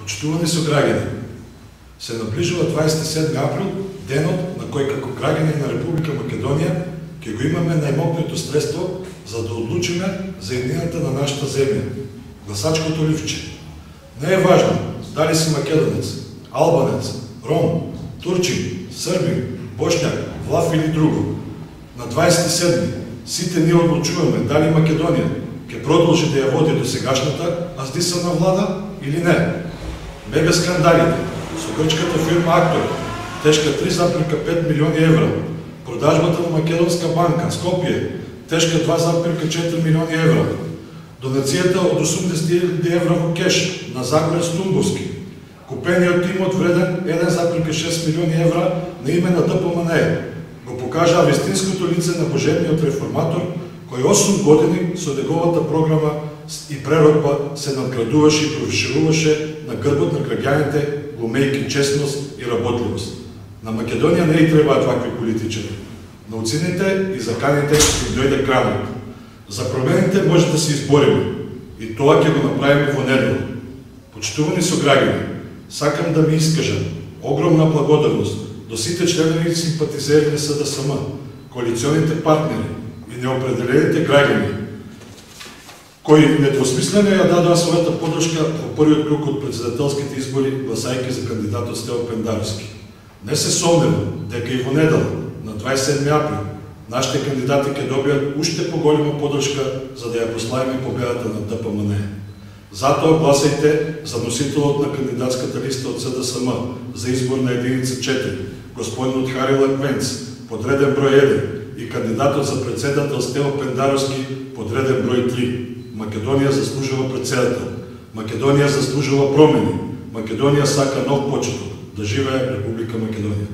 Почитувани сограѓани, се наближува 27 април, денот на кој како граѓани на Република Македонија ќе го имаме најмокното средство за да одлучиме за еднината на нашата земја, гласачкото ливче. Не е важно дали си македонец, албанец, ром, турчин, србин, бошњак, влав или друго. На 27 сите ние одлучуваме дали Македонија ќе продолжи да ја води до сегашната аздисана влада или не. Мега скандалите со грчката фирма Актор, тешка 3,5 милиони евра, продажбата на Македонска банка, Скопје, тешка 2,4 милиони евра, донацијата од 80.000 евра во кеш на Загорец Тумбовски, купениот имот вреден 1,6 милиони евра на име на ДПМН, го покажа вистинското лице на божевниот реформатор, кој 8 години со неговата програма и преродба се надградуваше и профишируваше на грбот на граѓаните, глумејки честност и работливост. На Македонија не и требаат вакви политичари. На уцините и заканите им дојде кранот. За промените може да се избориме и тоа ќе го направиме во недела. Почитувани сограѓани, сакам да ми искажам огромна благодарност до сите членови и симпатизери на СДСМ, коалиционите партнери и неопределените граѓани, кои недвосмислено ја дадоа својата подршка во првиот круг од председателските избори, гласајќи за кандидатот Стево Пендаровски. Не се сомневам дека и во недела, на 27 април, нашите кандидати ќе добијат уште поголема подршка за да ја прославиме победата на ДПМН. Затоа гласајте за носителот на кандидатската листа од СДСМ за избор на единица 4, господинот Хари Лаквенц, подреден број 1, и кандидатот за председател Стево Пендаровски, подреден број 3. Македонија заслужува председател. Македонија заслужува промени. Македонија сака нов почеток. Да живее Република Македонија.